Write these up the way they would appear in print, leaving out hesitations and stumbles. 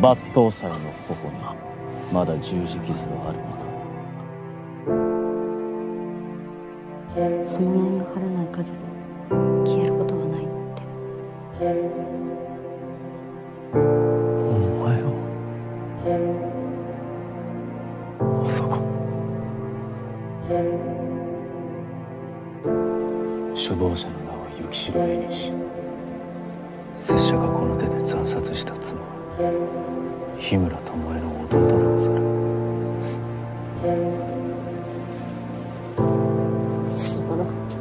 抜刀斎の頬にまだ十字傷はあるのか。その念が晴れない限り消えることはないって。お前はまさか首謀者の名は幸城縁西。拙者がこの手で惨殺した妻は日村巴の弟でござる。すまなかった。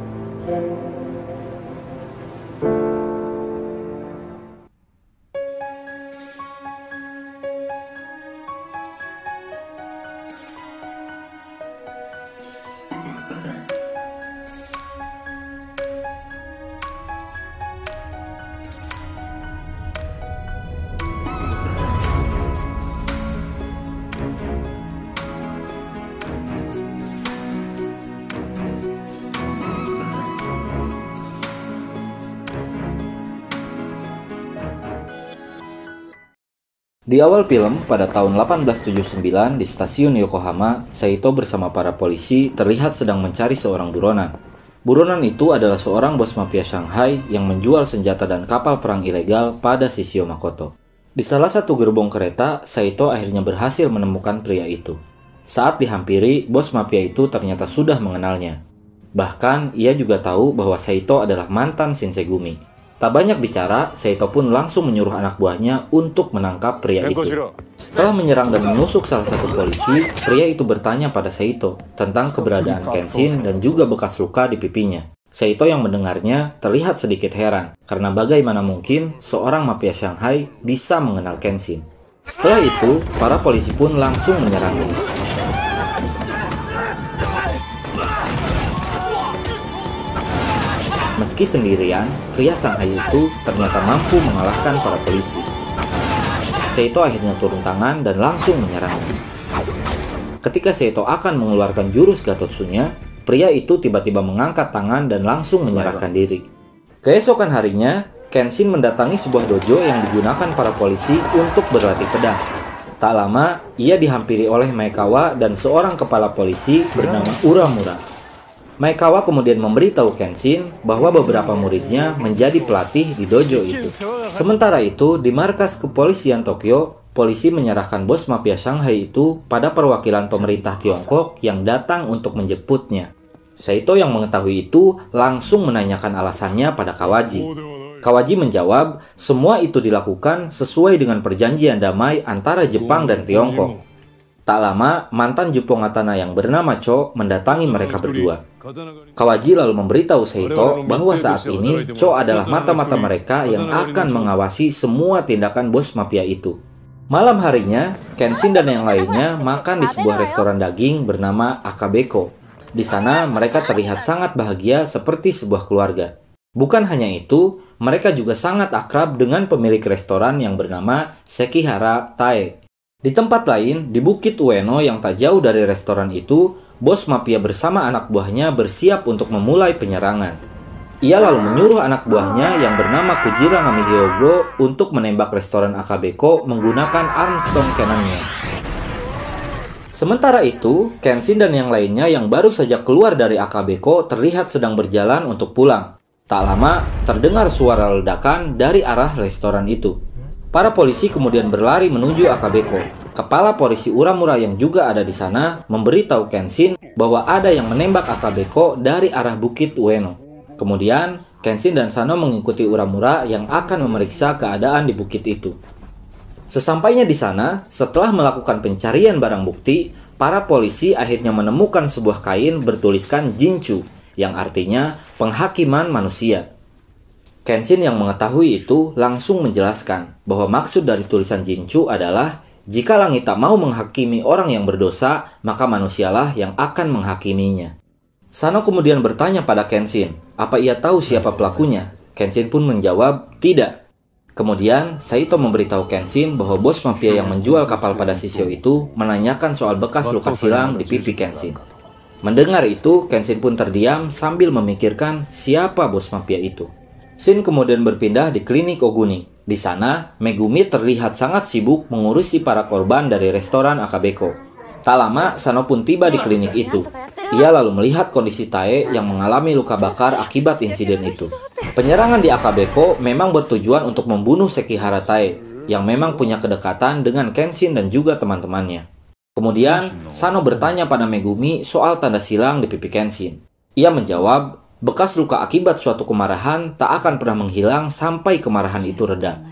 Di awal film, pada tahun 1879 di stasiun Yokohama, Saito bersama para polisi terlihat sedang mencari seorang buronan. Buronan itu adalah seorang bos mafia Shanghai yang menjual senjata dan kapal perang ilegal pada Shishio Makoto. Di salah satu gerbong kereta, Saito akhirnya berhasil menemukan pria itu. Saat dihampiri, bos mafia itu ternyata sudah mengenalnya. Bahkan, ia juga tahu bahwa Saito adalah mantan Shinsegumi. Tak banyak bicara, Saito pun langsung menyuruh anak buahnya untuk menangkap pria itu. Setelah menyerang dan menusuk salah satu polisi, pria itu bertanya pada Saito tentang keberadaan Kenshin dan juga bekas luka di pipinya. Saito yang mendengarnya terlihat sedikit heran, karena bagaimana mungkin seorang mafia Shanghai bisa mengenal Kenshin. Setelah itu, para polisi pun langsung menyerangnya. Meski sendirian, pria Shanghai itu ternyata mampu mengalahkan para polisi. Saito akhirnya turun tangan dan langsung menyerangnya. Ketika Saito akan mengeluarkan jurus Gatotsunya, pria itu tiba-tiba mengangkat tangan dan langsung menyerahkan diri. Keesokan harinya, Kenshin mendatangi sebuah dojo yang digunakan para polisi untuk berlatih pedang. Tak lama, ia dihampiri oleh Maekawa dan seorang kepala polisi bernama Uramura. Maekawa kemudian memberitahu Kenshin bahwa beberapa muridnya menjadi pelatih di dojo itu. Sementara itu, di markas kepolisian Tokyo, polisi menyerahkan bos mafia Shanghai itu pada perwakilan pemerintah Tiongkok yang datang untuk menjemputnya. Saito yang mengetahui itu langsung menanyakan alasannya pada Kawaji. Kawaji menjawab, semua itu dilakukan sesuai dengan perjanjian damai antara Jepang dan Tiongkok. Tak lama, mantan Jupongatana yang bernama Cho mendatangi mereka berdua. Kawaji lalu memberitahu Saito bahwa saat ini Cho adalah mata-mata mereka yang akan mengawasi semua tindakan bos mafia itu. Malam harinya, Kenshin dan yang lainnya makan di sebuah restoran daging bernama Akabeko. Di sana, mereka terlihat sangat bahagia seperti sebuah keluarga. Bukan hanya itu, mereka juga sangat akrab dengan pemilik restoran yang bernama Sekihara Tae. Di tempat lain, di Bukit Ueno yang tak jauh dari restoran itu, bos mafia bersama anak buahnya bersiap untuk memulai penyerangan. Ia lalu menyuruh anak buahnya yang bernama Kujira Ngamihyogo untuk menembak restoran Akabeko menggunakan Armstrong Cannon-nya. Sementara itu, Kenshin dan yang lainnya yang baru saja keluar dari Akabeko terlihat sedang berjalan untuk pulang. Tak lama, terdengar suara ledakan dari arah restoran itu. Para polisi kemudian berlari menuju Akabeko. Kepala polisi Uramura yang juga ada di sana memberitahu Kenshin bahwa ada yang menembak Akabeko dari arah Bukit Ueno. Kemudian, Kenshin dan Sano mengikuti Uramura yang akan memeriksa keadaan di bukit itu. Sesampainya di sana, setelah melakukan pencarian barang bukti, para polisi akhirnya menemukan sebuah kain bertuliskan Jinchu, yang artinya penghakiman manusia. Kenshin yang mengetahui itu langsung menjelaskan bahwa maksud dari tulisan Jinchu adalah jika langit tak mau menghakimi orang yang berdosa, maka manusialah yang akan menghakiminya. Sano kemudian bertanya pada Kenshin, apa ia tahu siapa pelakunya? Kenshin pun menjawab, tidak. Kemudian, Saito memberitahu Kenshin bahwa bos mafia yang menjual kapal pada Shishio itu menanyakan soal bekas luka silam di pipi Kenshin. Mendengar itu, Kenshin pun terdiam sambil memikirkan siapa bos mafia itu. Scene kemudian berpindah di klinik Oguni. Di sana, Megumi terlihat sangat sibuk mengurusi para korban dari restoran Akabeko. Tak lama, Sano pun tiba di klinik itu. Ia lalu melihat kondisi Tae yang mengalami luka bakar akibat insiden itu. Penyerangan di Akabeko memang bertujuan untuk membunuh Sekihara Tae, yang memang punya kedekatan dengan Kenshin dan juga teman-temannya. Kemudian, Sano bertanya pada Megumi soal tanda silang di pipi Kenshin. Ia menjawab, bekas luka akibat suatu kemarahan tak akan pernah menghilang sampai kemarahan itu reda.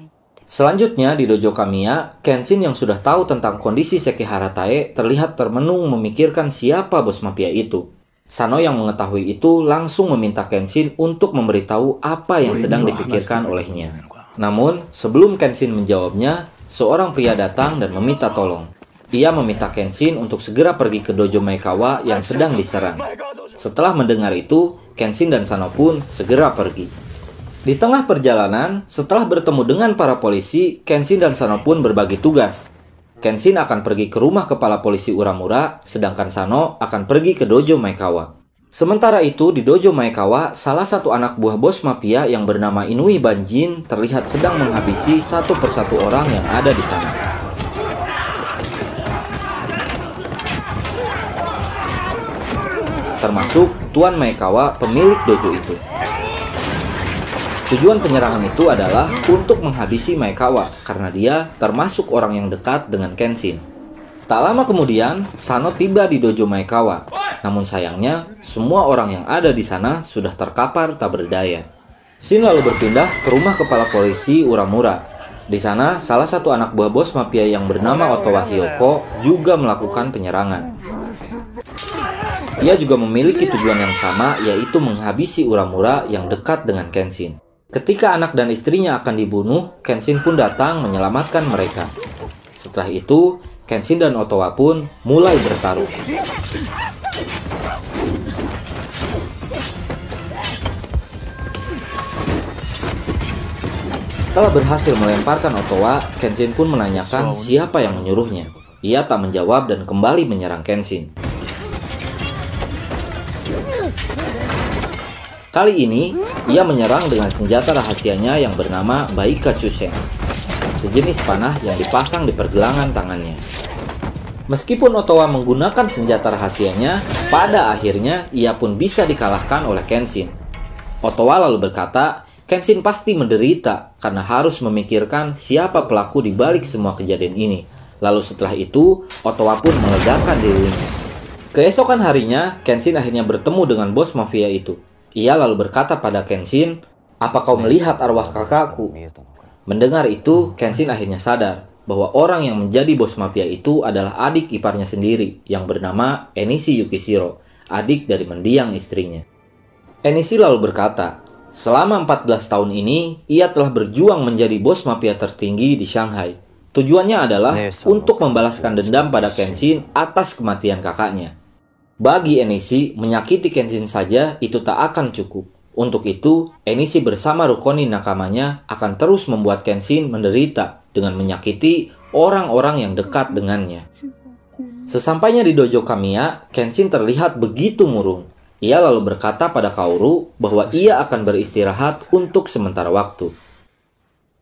Selanjutnya di dojo Kamiya, Kenshin yang sudah tahu tentang kondisi Sekihara Tae terlihat termenung memikirkan siapa bos mafia itu. Sano yang mengetahui itu langsung meminta Kenshin untuk memberitahu apa yang sedang dipikirkan olehnya. Namun, sebelum Kenshin menjawabnya, seorang pria datang dan meminta tolong. Ia meminta Kenshin untuk segera pergi ke dojo Maekawa yang sedang diserang. Setelah mendengar itu, Kenshin dan Sano pun segera pergi. Di tengah perjalanan, setelah bertemu dengan para polisi, Kenshin dan Sano pun berbagi tugas. Kenshin akan pergi ke rumah kepala polisi Uramura, sedangkan Sano akan pergi ke dojo Maekawa. Sementara itu, di dojo Maekawa, salah satu anak buah bos mafia yang bernama Inui Banjin terlihat sedang menghabisi satu persatu orang yang ada di sana. Termasuk Tuan Maekawa, pemilik dojo itu. Tujuan penyerangan itu adalah untuk menghabisi Maekawa karena dia termasuk orang yang dekat dengan Kenshin. Tak lama kemudian, Sano tiba di dojo Maekawa. Namun sayangnya, semua orang yang ada di sana sudah terkapar tak berdaya. Shin lalu berpindah ke rumah kepala polisi Uramura. Di sana, salah satu anak buah bos mafia yang bernama Otowa Hyoko juga melakukan penyerangan. Ia juga memiliki tujuan yang sama, yaitu menghabisi Uramura yang dekat dengan Kenshin. Ketika anak dan istrinya akan dibunuh, Kenshin pun datang menyelamatkan mereka. Setelah itu, Kenshin dan Otowa pun mulai bertarung. Setelah berhasil melemparkan Otowa, Kenshin pun menanyakan siapa yang menyuruhnya. Ia tak menjawab dan kembali menyerang Kenshin. Kali ini, ia menyerang dengan senjata rahasianya yang bernama Baika Chusen, sejenis panah yang dipasang di pergelangan tangannya. Meskipun Otowa menggunakan senjata rahasianya, pada akhirnya ia pun bisa dikalahkan oleh Kenshin. Otowa lalu berkata, Kenshin pasti menderita karena harus memikirkan siapa pelaku di balik semua kejadian ini. Lalu setelah itu, Otowa pun meledakan dirinya. Keesokan harinya, Kenshin akhirnya bertemu dengan bos mafia itu. Ia lalu berkata pada Kenshin, "Apa kau melihat arwah kakakku?" Mendengar itu, Kenshin akhirnya sadar bahwa orang yang menjadi bos mafia itu adalah adik iparnya sendiri yang bernama Enishi Yukishiro, adik dari mendiang istrinya. Enishi lalu berkata, selama 14 tahun ini, ia telah berjuang menjadi bos mafia tertinggi di Shanghai. Tujuannya adalah untuk membalaskan dendam pada Kenshin atas kematian kakaknya. Bagi Enishi, menyakiti Kenshin saja itu tak akan cukup. Untuk itu, Enishi bersama Rukonin nakamanya akan terus membuat Kenshin menderita dengan menyakiti orang-orang yang dekat dengannya. Sesampainya di dojo Kamiya, Kenshin terlihat begitu murung. Ia lalu berkata pada Kaoru bahwa ia akan beristirahat untuk sementara waktu.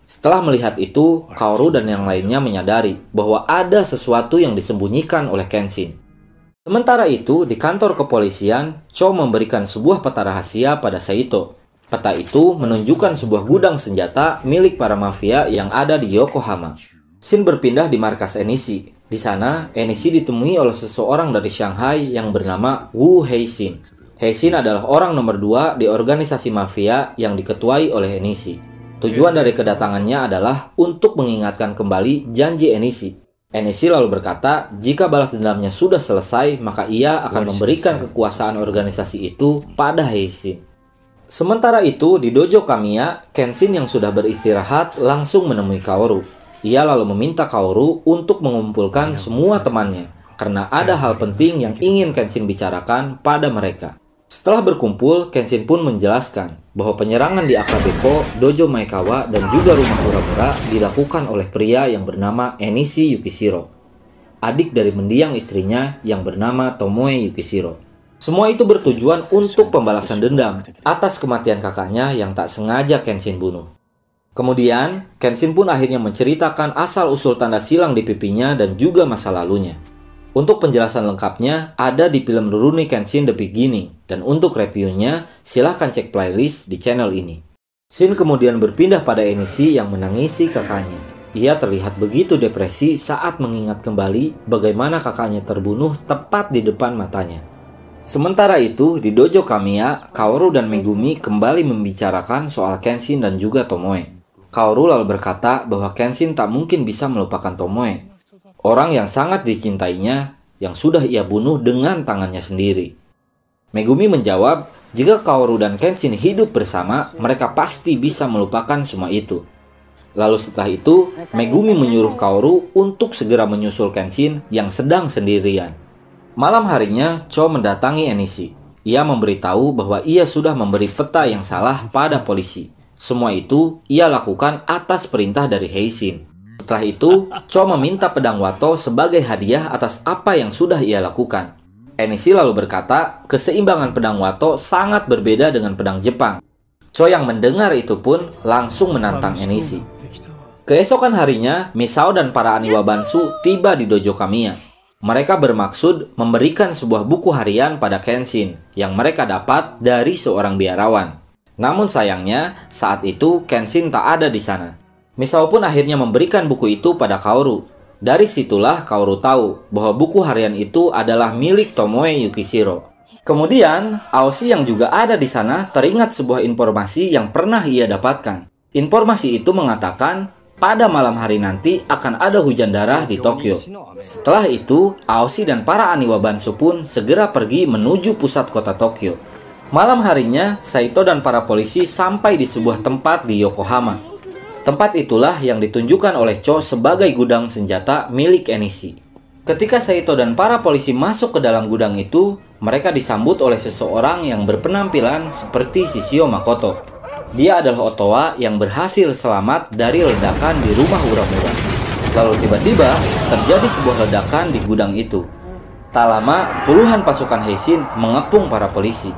Setelah melihat itu, Kaoru dan yang lainnya menyadari bahwa ada sesuatu yang disembunyikan oleh Kenshin. Sementara itu, di kantor kepolisian, Cho memberikan sebuah peta rahasia pada Saito. Peta itu menunjukkan sebuah gudang senjata milik para mafia yang ada di Yokohama. Shin berpindah di markas Enishi. Di sana, Enishi ditemui oleh seseorang dari Shanghai yang bernama Wu Heishin. Heishin adalah orang nomor 2 di organisasi mafia yang diketuai oleh Enishi. Tujuan dari kedatangannya adalah untuk mengingatkan kembali janji Enishi. Enishi lalu berkata, jika balas dendamnya sudah selesai, maka ia akan memberikan kekuasaan organisasi itu pada Heishin. Sementara itu, di dojo Kamiya, Kenshin yang sudah beristirahat langsung menemui Kaoru. Ia lalu meminta Kaoru untuk mengumpulkan semua temannya, karena ada hal penting yang ingin Kenshin bicarakan pada mereka. Setelah berkumpul, Kenshin pun menjelaskan bahwa penyerangan di Akabeko, dojo Maekawa, dan juga rumah Uramura dilakukan oleh pria yang bernama Enishi Yukishiro, adik dari mendiang istrinya yang bernama Tomoe Yukishiro. Semua itu bertujuan untuk pembalasan dendam atas kematian kakaknya yang tak sengaja Kenshin bunuh. Kemudian, Kenshin pun akhirnya menceritakan asal-usul tanda silang di pipinya dan juga masa lalunya. Untuk penjelasan lengkapnya, ada di film Rurouni Kenshin The Beginning, dan untuk reviewnya, silahkan cek playlist di channel ini. Shin kemudian berpindah pada Enishi yang menangisi kakaknya. Ia terlihat begitu depresi saat mengingat kembali bagaimana kakaknya terbunuh tepat di depan matanya. Sementara itu, di dojo Kamiya, Kaoru dan Megumi kembali membicarakan soal Kenshin dan juga Tomoe. Kaoru lalu berkata bahwa Kenshin tak mungkin bisa melupakan Tomoe, orang yang sangat dicintainya yang sudah ia bunuh dengan tangannya sendiri. Megumi menjawab, jika Kaoru dan Kenshin hidup bersama, mereka pasti bisa melupakan semua itu. Lalu setelah itu, Megumi menyuruh Kaoru untuk segera menyusul Kenshin yang sedang sendirian. Malam harinya, Cho mendatangi Enishi. Ia memberitahu bahwa ia sudah memberi peta yang salah pada polisi. Semua itu ia lakukan atas perintah dari Heishin. Setelah itu, Cho meminta pedang Wato sebagai hadiah atas apa yang sudah ia lakukan. Enishi lalu berkata, keseimbangan pedang Wato sangat berbeda dengan pedang Jepang. Cho yang mendengar itu pun langsung menantang Enishi. Keesokan harinya, Misao dan para Aniwa Bansu tiba di dojo Kamiya. Mereka bermaksud memberikan sebuah buku harian pada Kenshin yang mereka dapat dari seorang biarawan. Namun sayangnya, saat itu Kenshin tak ada di sana. Misao pun akhirnya memberikan buku itu pada Kaoru. Dari situlah Kaoru tahu bahwa buku harian itu adalah milik Tomoe Yukishiro. Kemudian, Aoshi yang juga ada di sana teringat sebuah informasi yang pernah ia dapatkan. Informasi itu mengatakan pada malam hari nanti akan ada hujan darah di Tokyo. Setelah itu, Aoshi dan para Aniwa Bansu pun segera pergi menuju pusat kota Tokyo. Malam harinya, Saito dan para polisi sampai di sebuah tempat di Yokohama. Tempat itulah yang ditunjukkan oleh Cho sebagai gudang senjata milik Enishi. Ketika Saito dan para polisi masuk ke dalam gudang itu, mereka disambut oleh seseorang yang berpenampilan seperti Shishio Makoto. Dia adalah Otowa yang berhasil selamat dari ledakan di rumah Uramura. Lalu tiba-tiba terjadi sebuah ledakan di gudang itu. Tak lama, puluhan pasukan Heishin mengepung para polisi.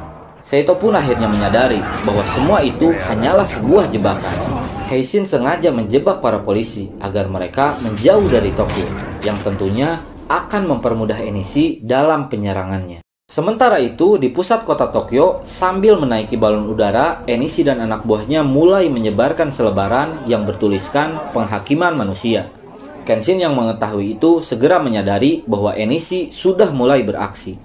Saito pun akhirnya menyadari bahwa semua itu hanyalah sebuah jebakan. Heishin sengaja menjebak para polisi agar mereka menjauh dari Tokyo, yang tentunya akan mempermudah Enishi dalam penyerangannya. Sementara itu, di pusat kota Tokyo, sambil menaiki balon udara, Enishi dan anak buahnya mulai menyebarkan selebaran yang bertuliskan penghakiman manusia. Kenshin yang mengetahui itu segera menyadari bahwa Enishi sudah mulai beraksi.